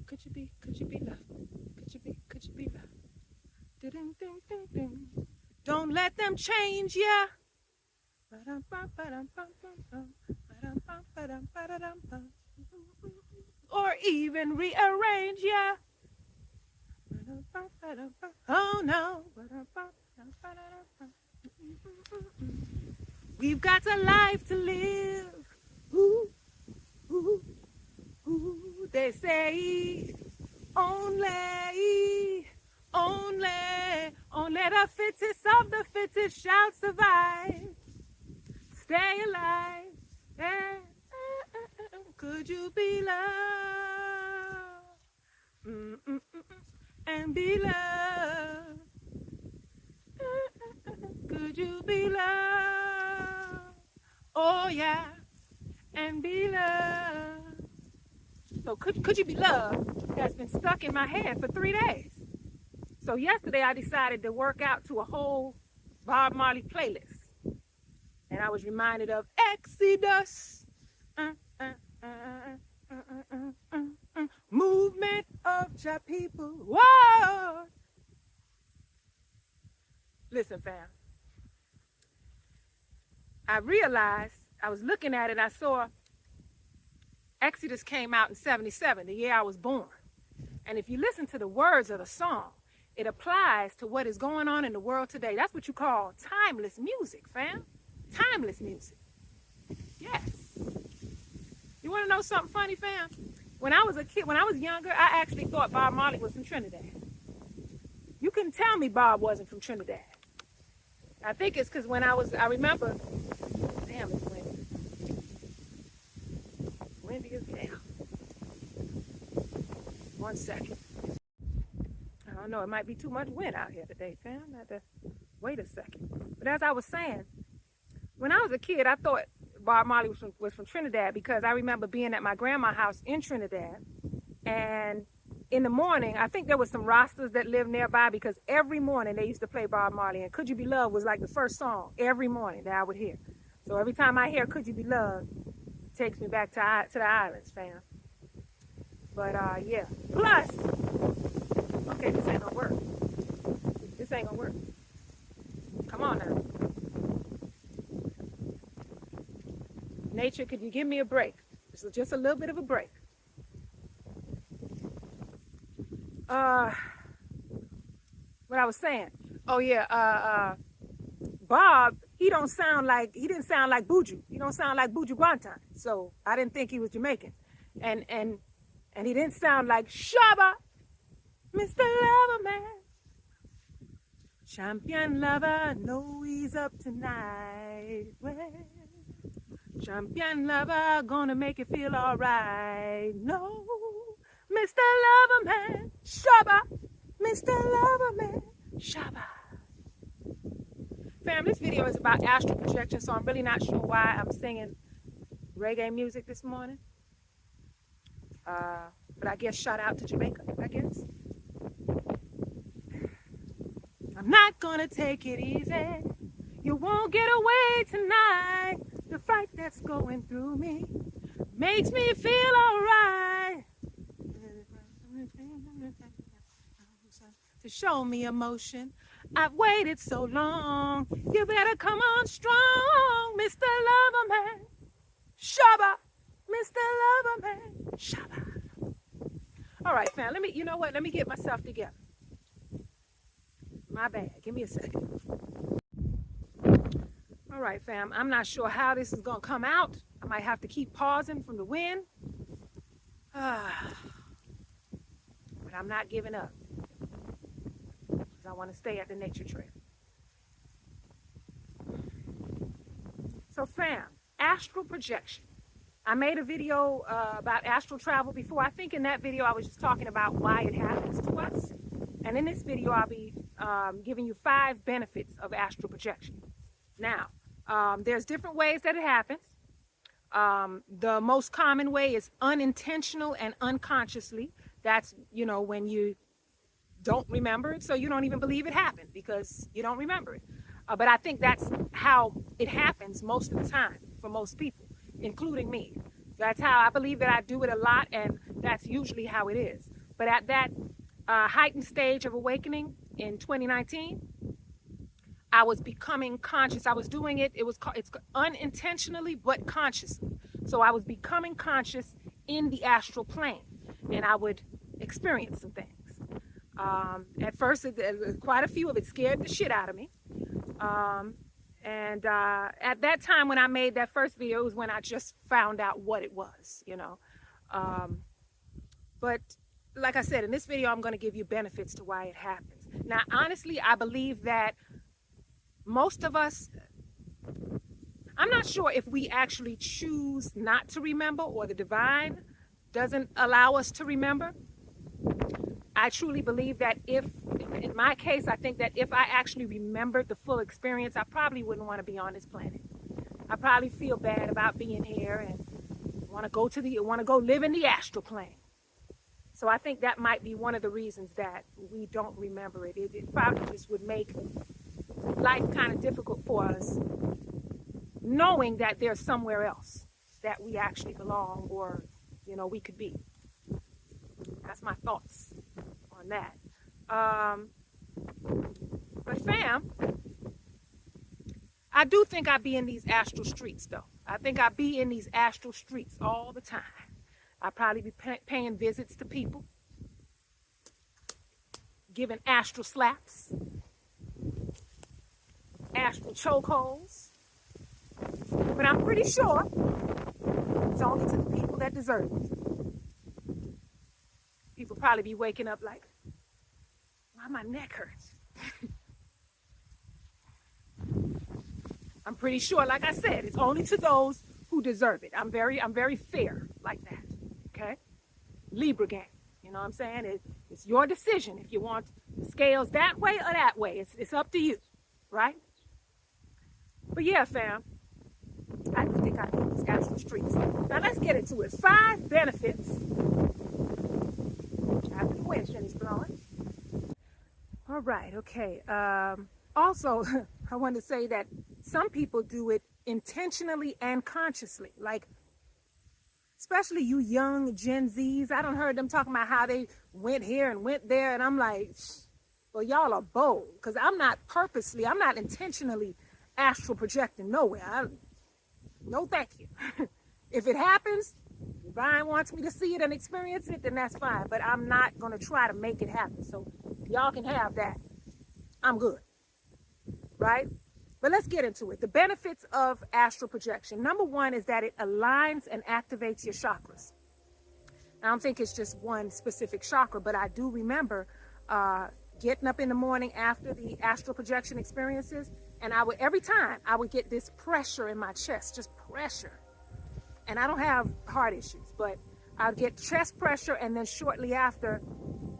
Could you be love? Could you be love? Could you be love? Ding, ding, ding, ding. Don't let them change ya. Or even rearrange ya. Oh no. We've got a life to live. Ooh, ooh, ooh. They say only the fittest of the fittest shall survive. Stay alive. Could you be loved? And be loved. Could you be loved? Oh yeah, and be loved. So could you be loved has been stuck in my head for 3 days. So yesterday I decided to work out to a whole Bob Marley playlist. And I was reminded of Exodus. Movement of Jah people. Whoa! Listen, fam. I realized, I was looking at it, I saw Exodus came out in 77, the year I was born. And if you listen to the words of the song, it applies to what is going on in the world today. That's what you call timeless music, fam. Timeless music. Yes. You want to know something funny, fam? When I was a kid, when I was younger, I actually thought Bob Marley was from Trinidad. You couldn't tell me Bob wasn't from Trinidad. I think it's because when I remember, damn, it's windy. Windy as hell. 1 second. I don't know, it might be too much wind out here today, fam. I have to wait a second. But as I was saying, when I was a kid, I thought Bob Marley was from Trinidad because I remember being at my grandma's house in Trinidad. And in the morning, I think there was some Rastas that lived nearby because every morning they used to play Bob Marley. And Could You Be Loved was like the first song every morning that I would hear. So every time I hear Could You Be Loved, it takes me back to the islands, fam. But yeah. Plus, okay, this ain't gonna work. This ain't gonna work. Come on now. Nature, could you give me a break? Just a little bit of a break. What I was saying. Oh yeah, Bob, he didn't sound like Buju. He don't sound like Buju Banton. So I didn't think he was Jamaican. And he didn't sound like Shabba, Mr. Lover Man. Champion lover, know he's up tonight. Well, champion lover, gonna make it feel alright. No, Mr. Lover Man, Shabba, Mr. Lover Man, Shabba. Fam, this video is about astral projection, so I'm really not sure why I'm singing reggae music this morning. But I guess shout out to Jamaica, I guess. I'm not gonna take it easy. You won't get away tonight. The fight that's going through me makes me feel alright. To show me emotion, I've waited so long. You better come on strong, Mr. Lover Man. Shabba, Mr. Lover Man. Shabba. All right, fam, you know what? Let me get myself together. My bad. Give me a second. All right, fam. I'm not sure how this is going to come out. I might have to keep pausing from the wind. But I'm not giving up. Because I want to stay at the nature trail. So, fam, astral projection. I made a video about astral travel before. I think in that video I was just talking about why it happens to us. And in this video I'll be giving you 5 benefits of astral projection. Now, there's different ways that it happens. The most common way is unintentional and unconsciously. That's, when you don't remember it, so you don't even believe it happened because you don't remember it. But I think that's how it happens most of the time for most people, including me. That's how I believe that I do it a lot, and that's usually how it is. But at that heightened stage of awakening in 2019, I was becoming conscious. I was doing it. It's unintentionally, but consciously. So I was becoming conscious in the astral plane, and I would experience some things. At first, quite a few of it scared the shit out of me. At that time when I made that first video, it was when I just found out what it was, you know. But like I said, in this video, I'm going to give you benefits to why it happens. Now, honestly, I believe that most of us, I'm not sure if we actually choose not to remember or the divine doesn't allow us to remember. I truly believe that in my case, I think that if I actually remembered the full experience, I probably wouldn't want to be on this planet. I probably feel bad about being here and want to go live in the astral plane. So I think that might be one of the reasons that we don't remember it. It probably just would make life kind of difficult for us, knowing that there's somewhere else that we actually belong, or, you know, we could be. That's my thoughts on that. But fam, I do think I be in these astral streets, though. I think I be in these astral streets all the time. I probably be paying visits to people, giving astral slaps, astral chokeholds. But I'm pretty sure it's only to the people that deserve it. People probably be waking up like, why my neck hurts? I'm pretty sure, like I said, it's only to those who deserve it. I'm very fair like that. Okay? Libra gang. You know what I'm saying? It's your decision if you want scales that way or that way. It's up to you. Right? But yeah, fam, I do think I need these astral streets. Now let's get into it. 5 benefits after the wind is blowing. All right, okay. Also, I want to say that some people do it intentionally and consciously. Like, especially you young Gen Zs. I done heard them talking about how they went here and went there. And I'm like, well, y'all are bold. Because I'm not intentionally astral projecting nowhere. No, thank you. If it happens, if Divine wants me to see it and experience it, then that's fine. But I'm not going to try to make it happen. So y'all can have that. I'm good. Right? But let's get into it. The benefits of astral projection. Number 1 is that it aligns and activates your chakras. I don't think it's just one specific chakra, but I do remember getting up in the morning after the astral projection experiences, and every time I would get this pressure in my chest, just pressure. And I don't have heart issues, but I'd get chest pressure, and then shortly after,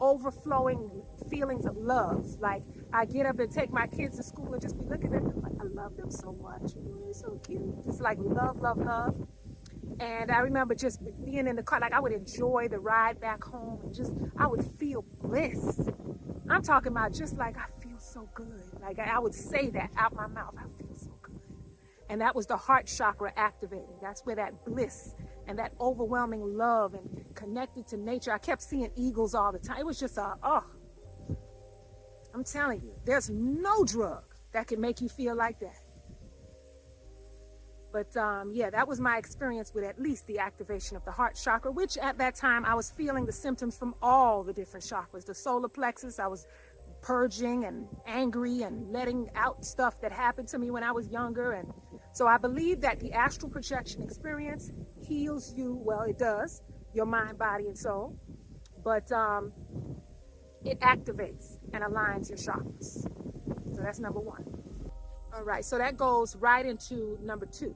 overflowing feelings of love. Like, I get up and take my kids to school and just be looking at them like, I love them so much. They're so cute. Just like love, love, love. And I remember just being in the car, like I would enjoy the ride back home, and I would feel bliss. I'm talking about just like, I feel so good. Like I would say that out my mouth, I feel so good. And that was the heart chakra activating. That's where that bliss and that overwhelming love and connected to nature. I kept seeing eagles all the time. It was just I'm telling you, there's no drug that can make you feel like that. But yeah, that was my experience with at least the activation of the heart chakra, which at that time I was feeling the symptoms from all the different chakras. The solar plexus, I was purging and angry and letting out stuff that happened to me when I was younger. And so I believe that the astral projection experience heals you. Well, it does, your mind, body, and soul. But it activates and aligns your chakras. So that's number 1. All right, so that goes right into number 2.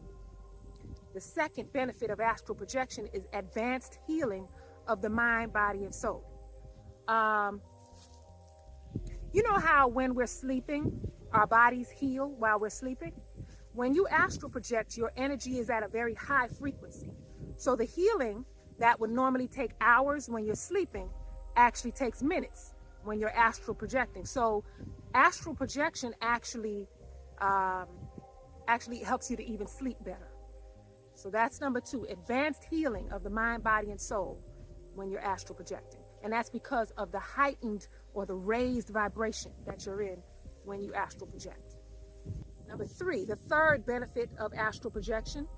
The second benefit of astral projection is advanced healing of the mind, body, and soul. You know how when we're sleeping, our bodies heal while we're sleeping? When you astral project, your energy is at a very high frequency. So the healing that would normally take hours when you're sleeping actually takes minutes when you're astral projecting. So astral projection actually helps you to even sleep better. So that's number 2, advanced healing of the mind, body, and soul. when you're astral projecting. And that's because of the heightened or the raised vibration that you're in when you astral project. Number 3, the third benefit of astral projection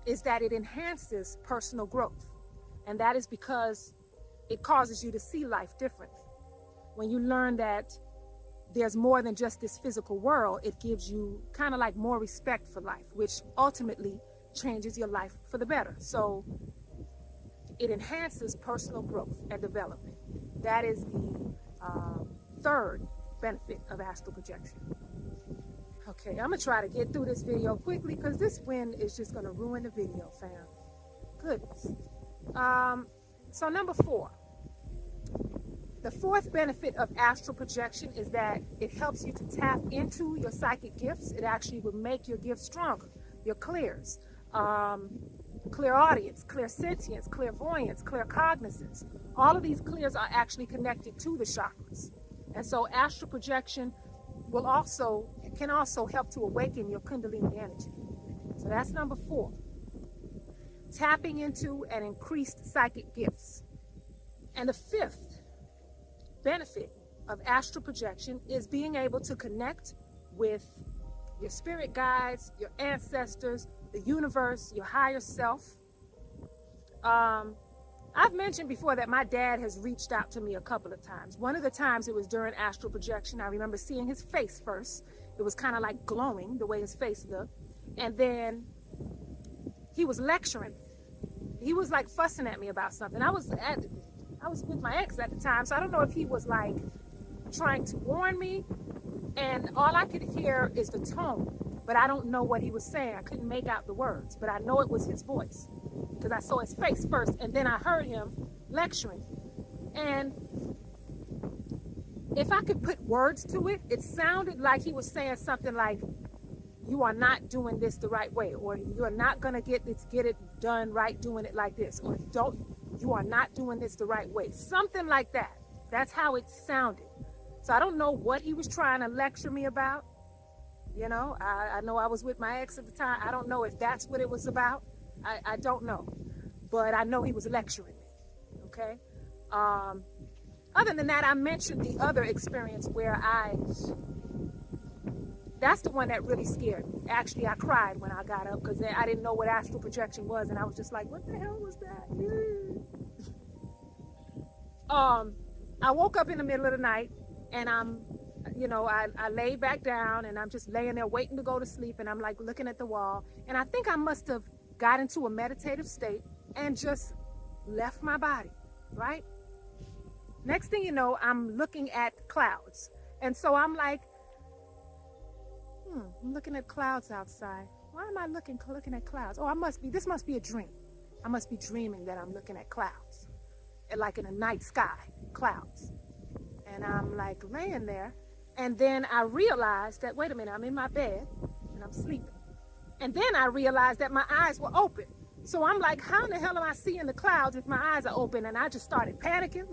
is that it enhances personal growth. And that is because it causes you to see life differently. When you learn that there's more than just this physical world, it gives you kind of like more respect for life, which ultimately changes your life for the better. So it enhances personal growth and development. That is the third benefit of astral projection. Okay, I'm gonna try to get through this video quickly because this wind is just gonna ruin the video, fam. Goodness. So number 4. The fourth benefit of astral projection is that it helps you to tap into your psychic gifts. It actually will make your gifts stronger. Your clears, clairaudience, clairsentience, clairvoyance, claircognizance. All of these clears are actually connected to the chakras. And so astral projection can also help to awaken your Kundalini energy. So that's number 4. Tapping into an increased psychic gifts. And the 5th benefit of astral projection is being able to connect with your spirit guides, your ancestors, the universe, your higher self. I've mentioned before that my dad has reached out to me a couple of times. One of the times it was during astral projection. I remember seeing his face first. It was kind of like glowing the way his face looked. And then he was lecturing. He was like fussing at me about something. I was with my ex at the time, so I don't know if he was like trying to warn me, and all I could hear is the tone, but I don't know what he was saying. I couldn't make out the words, but I know it was his voice because I saw his face first, and then I heard him lecturing. And if I could put words to it, it sounded like he was saying something like, you are not doing this the right way, or you are not going to get it done right doing it like this, or you are not doing this the right way. Something like that. That's how it sounded. So I don't know what he was trying to lecture me about. You know, I know I was with my ex at the time. I don't know if that's what it was about. I don't know. But I know he was lecturing me. Okay? Other than that, I mentioned the other experience where that's the one that really scared me. Actually, I cried when I got up because I didn't know what astral projection was, and I was just like, what the hell was that? I woke up in the middle of the night, and I laid back down, and I'm just laying there waiting to go to sleep, and I'm like looking at the wall, and I think I must have got into a meditative state and just left my body, right? Next thing you know, I'm looking at clouds, and so I'm like, I'm looking at clouds outside. Why am I looking at clouds? Oh, this must be a dream. I must be dreaming that I'm looking at clouds, like in a night sky, clouds. And I'm like laying there, and then I realized that, wait a minute, I'm in my bed and I'm sleeping. And then I realized that my eyes were open. So I'm like, how in the hell am I seeing the clouds if my eyes are open? And I just started panicking.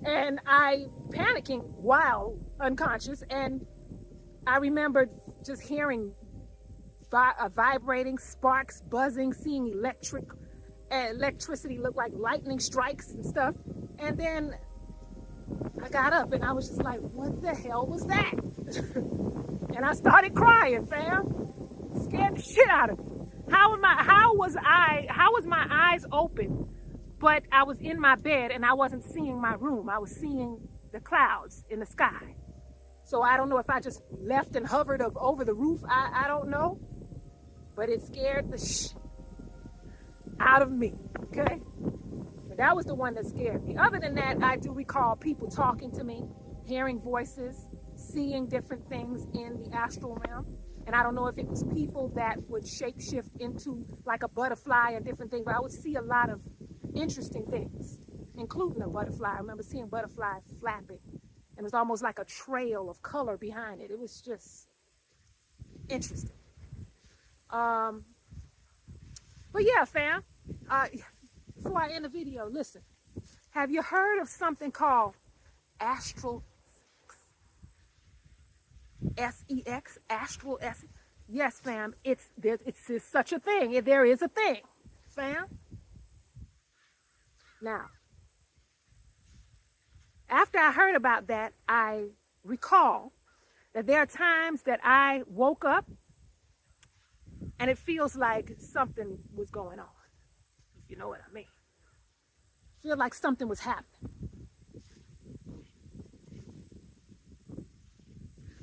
And panicking while unconscious, and I remembered just hearing vibrating, sparks, buzzing, seeing electricity look like lightning strikes and stuff. And then I got up and I was just like, what the hell was that? And I started crying, fam. Scared the shit out of me. How was my eyes open, but I was in my bed and I wasn't seeing my room. I was seeing the clouds in the sky. So I don't know if I just left and hovered over the roof. I don't know. But it scared the shit out of me, okay? But that was the one that scared me. Other than that, I do recall people talking to me, hearing voices, seeing different things in the astral realm. And I don't know if it was people that would shapeshift into like a butterfly and different things, but I would see a lot of interesting things, including a butterfly. I remember seeing butterflies flapping. And it was almost like a trail of color behind it. It was just interesting. But yeah, fam. Before I end the video, listen. Have you heard of something called Astral sex? Astral sex? Yes, fam. It's such a thing. There is a thing, fam. Now, after I heard about that, I recall that there are times that I woke up and it feels like something was going on, if you know what I mean. Feel like something was happening.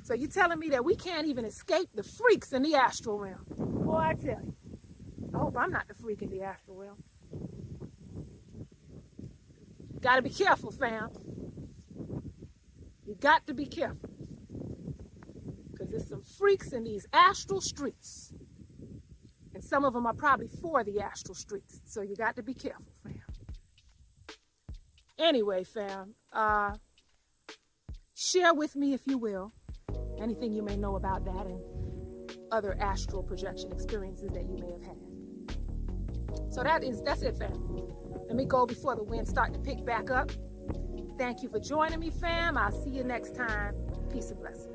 So you're telling me that we can't even escape the freaks in the astral realm? Boy, I tell you, I hope I'm not the freak in the astral realm. Got to be careful, fam. You got to be careful. Because there's some freaks in these astral streets. And some of them are probably for the astral streets. So you got to be careful, fam. Anyway, fam, share with me, if you will, anything you may know about that and other astral projection experiences that you may have had. So that's it, fam. Let me go before the winds start to pick back up. Thank you for joining me, fam. I'll see you next time. Peace and blessings.